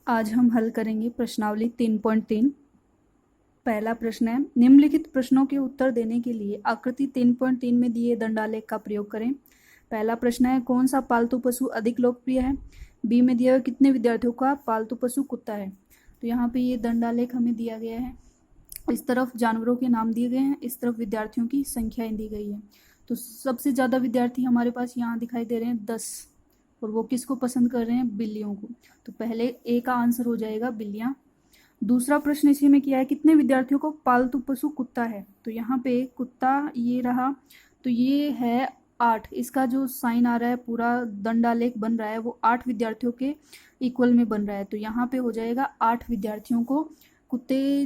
आज हम हल करेंगे प्रश्नावली 3.3। पहला प्रश्न है, निम्नलिखित प्रश्नों के उत्तर देने के लिए आकृति 3.3 में दिए दंडालेख का प्रयोग करें। पहला प्रश्न है, कौन सा पालतू पशु अधिक लोकप्रिय है। बी में दिया हुआ कितने विद्यार्थियों का पालतू पशु कुत्ता है। तो यहाँ पे ये दंडालेख हमें दिया गया है। इस तरफ जानवरों के नाम दिए गए हैं, इस तरफ विद्यार्थियों की संख्याएं दी गई है। तो सबसे ज़्यादा विद्यार्थी हमारे पास यहाँ दिखाई दे रहे हैं 10, और वो किसको पसंद कर रहे हैं, बिल्लियों को। तो पहले ए का आंसर हो जाएगा बिल्लियाँ। दूसरा प्रश्न इसी में किया है, कितने विद्यार्थियों को पालतू पशु कुत्ता है। तो यहाँ पे कुत्ता ये रहा, तो ये है 8। इसका जो साइन आ रहा है, पूरा दंडालेख बन रहा है, वो 8 विद्यार्थियों के इक्वल में बन रहा है। तो यहाँ पे हो जाएगा 8 विद्यार्थियों को कुत्ते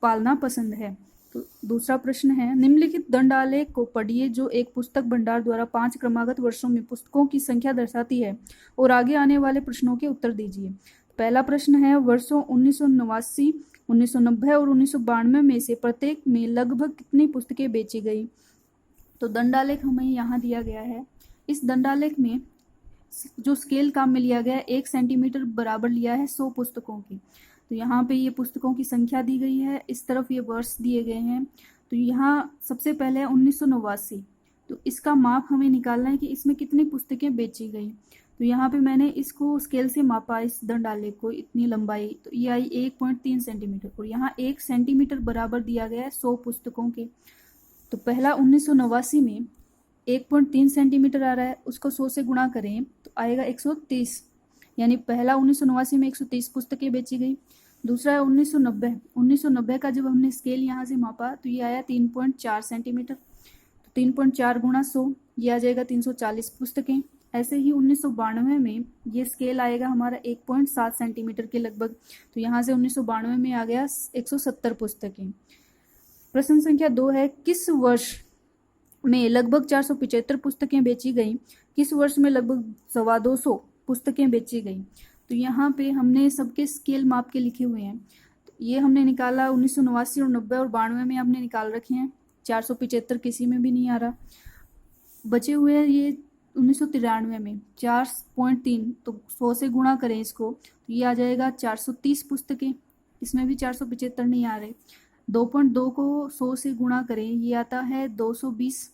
पालना पसंद है। तो दूसरा प्रश्न है, निम्नलिखित दंडालेख को पढ़िए जो एक पुस्तक भंडार द्वारा 5 क्रमागत वर्षों में पुस्तकों की संख्या दर्शाती है और आगे आने वाले प्रश्नों के उत्तर दीजिए। पहला प्रश्न है, वर्षों 1989, 1990 और 1992 में से प्रत्येक में लगभग कितनी पुस्तकें बेची गई। तो दंडालेख हमें यहाँ दिया गया है। इस दंडालेख में जो स्केल काम में लिया गया है, 1 सेंटीमीटर बराबर लिया है 100 पुस्तकों की। तो यहाँ पे ये पुस्तकों की संख्या दी गई है, इस तरफ ये वर्ष दिए गए हैं। तो यहाँ सबसे पहले है 1989। तो इसका माप हमें निकालना है कि इसमें कितनी पुस्तकें बेची गई। तो यहाँ पे मैंने इसको स्केल से मापा, इस दंडालेख को, इतनी लंबाई, तो ये आई 1.3 सेंटीमीटर, और यहाँ 1 सेंटीमीटर बराबर दिया गया है 100 पुस्तकों के। तो पहला 1989 में 1.3 सेंटीमीटर आ रहा है, उसको 100 से गुणा करें तो आएगा 130, यानी पहला 1989 में 130 पुस्तकें बेची गई। दूसरा है 1990। 1990 का जब हमने स्केल यहाँ से मापा तो ये आया 3.4 सेंटीमीटर। तो 3.4 गुणा 100, ये आ जाएगा 340 पुस्तकें। ऐसे ही 1992 में ये स्केल आएगा हमारा 1.7 सेंटीमीटर के लगभग। तो यहाँ से 1992 में आ गया 170 पुस्तकें। प्रश्न संख्या 2 है, किस वर्ष में लगभग 475 पुस्तकें बेची गई, किस वर्ष में लगभग 225 पुस्तकें बेची गई। तो यहाँ पे हमने सबके स्केल माप के लिखे हुए हैं। तो ये हमने निकाला 1989 और 90 और 92 में हमने निकाल रखे हैं। 475 किसी में भी नहीं आ रहा। बचे हुए हैं ये 1993 में 4.3, तो 100 से गुणा करें इसको तो ये आ जाएगा 430 पुस्तकें। इसमें भी 475 नहीं आ रहे। 2.2 को 100 से गुणा करें, ये आता है 220।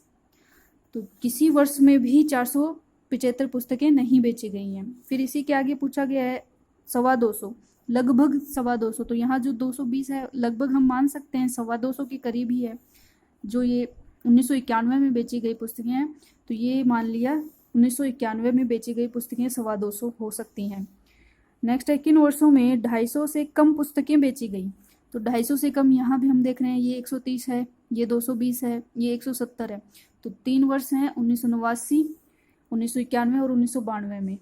तो किसी वर्ष में भी 475 पुस्तकें नहीं बेची गई हैं। फिर इसी के आगे पूछा गया है 225, लगभग 225। तो यहाँ जो 220 है, लगभग हम मान सकते हैं 225 के करीब ही है। जो ये 1991 में बेची गई पुस्तकें हैं, तो ये मान लिया 1991 में बेची गई पुस्तकें 225 हो सकती हैं। नेक्स्ट है, किन वर्षों में 250 से कम पुस्तकें बेची गई। तो 250 से कम यहाँ भी हम देख रहे हैं, ये 130 है, ये 220 है, ये 170 है। तो 3 वर्ष हैं, 1989, 1991 और 1992 में।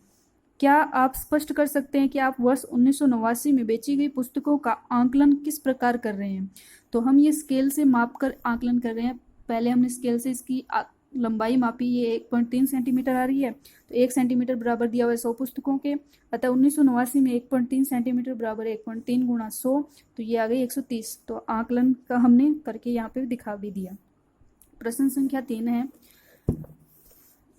क्या आप स्पष्ट कर सकते हैं कि आप वर्ष 1989 में बेची गई पुस्तकों का आंकलन किस प्रकार कर रहे हैं। तो हम ये स्केल से माप कर आंकलन कर रहे हैं। पहले हमने स्केल से इसकी लंबाई मापी, ये 1.3 सेंटीमीटर आ रही है। तो 1 सेंटीमीटर बराबर दिया हुआ है 100 पुस्तकों के, अतः 1989 में 1.3 सेंटीमीटर बराबर 1.3 गुणा 100, तो ये आ गई 130। तो आंकलन का हमने करके यहाँ पे दिखा भी दिया। प्रश्न संख्या 3 है,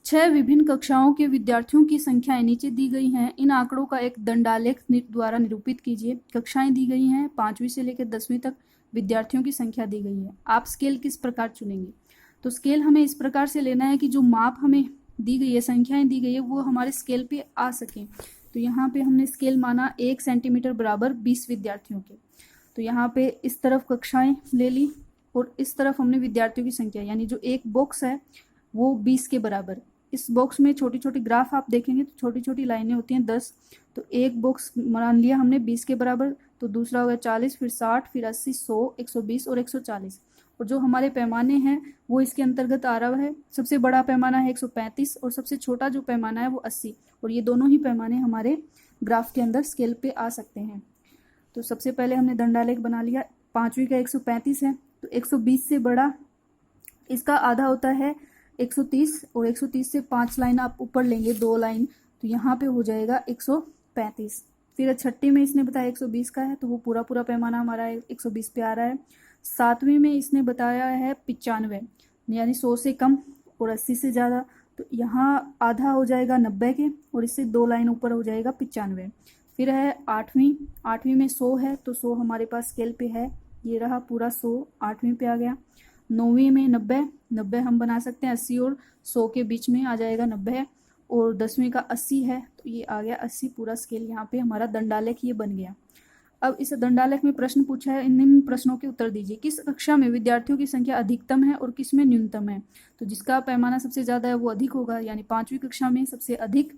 6 विभिन्न कक्षाओं के विद्यार्थियों की संख्याएं नीचे दी गई हैं। इन आंकड़ों का एक दंडालेख द्वारा निरूपित कीजिए। कक्षाएं दी गई हैं, 5वीं से लेकर 10वीं तक विद्यार्थियों की संख्या दी गई है। आप स्केल किस प्रकार चुनेंगे। तो स्केल हमें इस प्रकार से लेना है कि जो माप हमें दी गई है, संख्याएं दी गई है, वो हमारे स्केल पे आ सकें। तो यहाँ पे हमने स्केल माना 1 सेंटीमीटर बराबर 20 विद्यार्थियों के। तो यहाँ पे इस तरफ कक्षाएं ले ली और इस तरफ हमने विद्यार्थियों की संख्या, यानी जो एक बॉक्स है वो 20 के बराबर। इस बॉक्स में छोटी छोटी ग्राफ आप देखेंगे तो छोटी छोटी लाइनें होती हैं 10। तो एक बॉक्स मान लिया हमने 20 के बराबर, तो दूसरा हो गया 40, फिर 60, फिर 80, 100, 120 और 140। और जो हमारे पैमाने हैं वो इसके अंतर्गत आ रहा है। सबसे बड़ा पैमाना है 135 और सबसे छोटा जो पैमाना है वो 80। और ये दोनों ही पैमाने हमारे ग्राफ के अंदर स्केल पे आ सकते हैं। तो सबसे पहले हमने दंडालेख बना लिया। 5वीं का 135 है, तो 120 से बड़ा इसका आधा होता है 130, और 130 से 5 लाइन आप ऊपर लेंगे, 2 लाइन, तो यहाँ पे हो जाएगा 135। फिर 6वीं में इसने बताया 120 का है, तो वो पूरा पूरा पैमाना हमारा 120 पे आ रहा है। 7वीं में इसने बताया है 95, यानी 100 से कम और 80 से ज़्यादा। तो यहाँ आधा हो जाएगा 90 के, और इससे 2 लाइन ऊपर हो जाएगा 95। फिर है आठवीं में 100 है, तो 100 हमारे पास स्केल पे है, ये रहा पूरा 100 8वीं पे आ गया। 9वीं में 90 हम बना सकते हैं, 80 और 100 के बीच में आ जाएगा 90, और 10वीं का 80 है, तो ये आ गया 80 पूरा स्केल, यहाँ पे हमारा दंडालेख ये बन गया। अब इस दंडालेख में प्रश्न पूछा है, निम्न प्रश्नों के उत्तर दीजिए। किस कक्षा में विद्यार्थियों की संख्या अधिकतम है और किस में न्यूनतम है? तो जिसका पैमाना सबसे ज़्यादा है वो अधिक होगा, यानी 5वीं कक्षा में सबसे अधिक,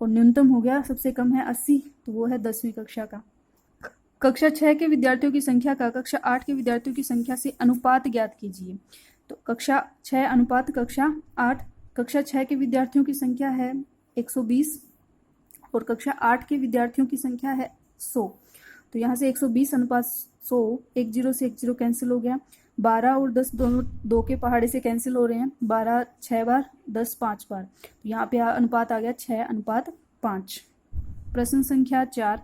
और न्यूनतम हो गया सबसे कम है 80, तो वो है 10वीं कक्षा का। कक्षा 6 के विद्यार्थियों की संख्या का कक्षा 8 के विद्यार्थियों की संख्या से अनुपात ज्ञात कीजिए। तो कक्षा 6 अनुपात कक्षा 8, कक्षा 6 के विद्यार्थियों की संख्या है 120 और कक्षा 8 के विद्यार्थियों की संख्या है 100। तो यहाँ से 120 अनुपात 100, 10 से 10 कैंसिल हो गया, 12 और 10 दोनों 2 के पहाड़े से कैंसिल हो रहे हैं, 12 6 बार, 10 5 बार, तो यहाँ पे अनुपात आ गया 6:5। प्रश्न संख्या 4,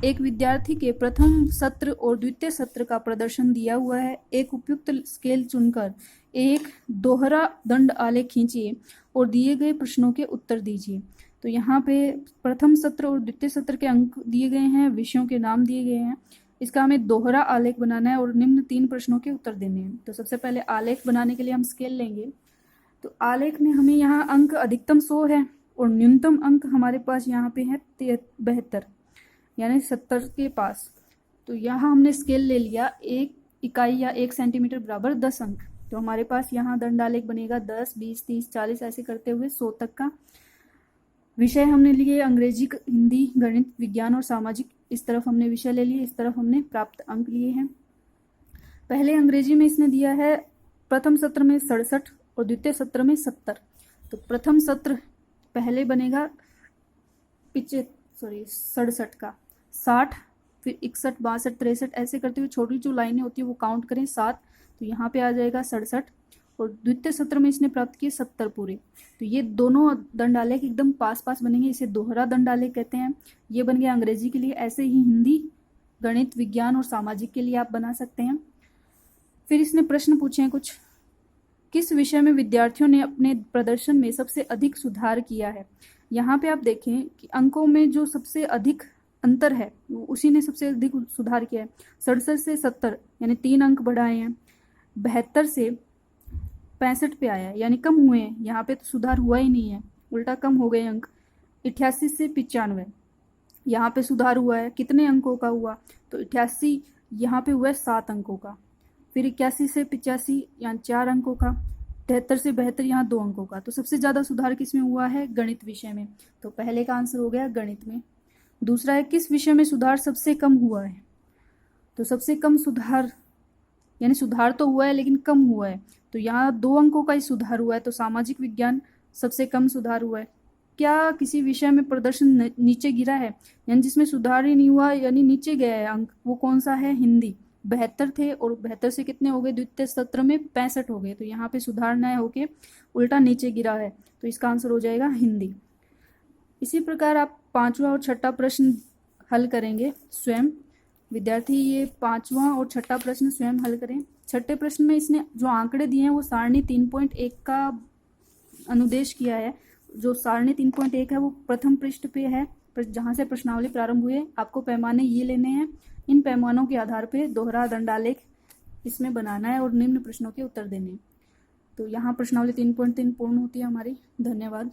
एक विद्यार्थी के प्रथम सत्र और द्वितीय सत्र का प्रदर्शन दिया हुआ है। एक उपयुक्त स्केल चुनकर एक दोहरा दंड आलेख खींचिए और दिए गए प्रश्नों के उत्तर दीजिए। तो यहाँ पे प्रथम सत्र और द्वितीय सत्र के अंक दिए गए हैं, विषयों के नाम दिए गए हैं, इसका हमें दोहरा आलेख बनाना है और निम्न 3 प्रश्नों के उत्तर देने हैं। तो सबसे पहले आलेख बनाने के लिए हम स्केल लेंगे। तो आलेख में हमें यहाँ अंक अधिकतम 100 है और न्यूनतम अंक हमारे पास यहाँ पे है 72, यानी 70 के पास। तो यहाँ हमने स्केल ले लिया 1 इकाई या 1 सेंटीमीटर बराबर 10 अंक। तो हमारे पास यहाँ दंडालेख बनेगा 10, 20, 30, 40 ऐसे करते हुए 100 तक का। विषय हमने लिए अंग्रेजी, हिंदी, गणित, विज्ञान और सामाजिक, इस तरफ हमने विषय ले लिए, इस तरफ हमने प्राप्त अंक लिए हैं। पहले अंग्रेजी में इसने दिया है प्रथम सत्र में 67 और द्वितीय सत्र में 70। तो प्रथम सत्र पहले बनेगा 67 का 60, फिर 61, 62, 63 ऐसे करते हुए छोटी जो लाइनें होती है वो काउंट करें 7, तो यहाँ पे आ जाएगा 67, और द्वितीय सत्र में इसने प्राप्त किए 70 पूरे। तो ये दोनों दंडालेख एकदम पास पास बनेंगे, इसे दोहरा दंडालेख कहते हैं। ये बन गया अंग्रेजी के लिए, ऐसे ही हिंदी, गणित, विज्ञान और सामाजिक के लिए आप बना सकते हैं। फिर इसने प्रश्न पूछे हैं कुछ, किस विषय में विद्यार्थियों ने अपने प्रदर्शन में सबसे अधिक सुधार किया है? यहाँ पे आप देखें कि अंकों में जो सबसे अधिक अंतर है उसी ने सबसे अधिक सुधार किया है। 67 से 70 यानी 3 अंक बढ़ाए हैं। 72 से 65 पे आया है, यानी कम हुए हैं, यहाँ पे तो सुधार हुआ ही नहीं है, उल्टा कम हो गए अंक। 88 से 95 यहाँ पे सुधार हुआ है, कितने अंकों का हुआ? तो 88 यहाँ पे हुआ है 7 अंकों का। फिर 81 से 85 यहाँ 4 अंकों का। 73 से 72 यहाँ 2 अंकों का। तो सबसे ज़्यादा सुधार किस में हुआ है? गणित विषय में। तो पहले का आंसर हो गया गणित में। दूसरा है, किस विषय में सुधार सबसे कम हुआ है? तो सबसे कम सुधार, यानी सुधार तो हुआ है लेकिन कम हुआ है, तो यहाँ 2 अंकों का ही सुधार हुआ है, तो सामाजिक विज्ञान सबसे कम सुधार हुआ है। क्या किसी विषय में प्रदर्शन नीचे गिरा है, यानी जिसमें सुधार ही नहीं हुआ, यानी नीचे गया है अंक, वो कौन सा है? हिंदी। 72 थे और 72 से कितने हो गए? द्वितीय सत्र में 65 हो गए, तो यहाँ पे सुधार न होके उल्टा नीचे गिरा है, तो इसका आंसर हो जाएगा हिंदी। इसी प्रकार आप 5वां और 6ठा प्रश्न हल करेंगे स्वयं। विद्यार्थी ये 5वां और 6ठा प्रश्न स्वयं हल करें। 6ठे प्रश्न में इसने जो आंकड़े दिए हैं वो सारणी 3.1 का अनुदेश किया है। जो सारणी 3.1 है वो प्रथम पृष्ठ पे है, जहाँ से प्रश्नावली प्रारंभ हुए। आपको पैमाने ये लेने हैं, इन पैमानों के आधार पे दोहरा दंडालेख इसमें बनाना है और निम्न प्रश्नों के उत्तर देने हैं। तो यहाँ प्रश्नावली 3.3 पूर्ण होती है हमारी। धन्यवाद।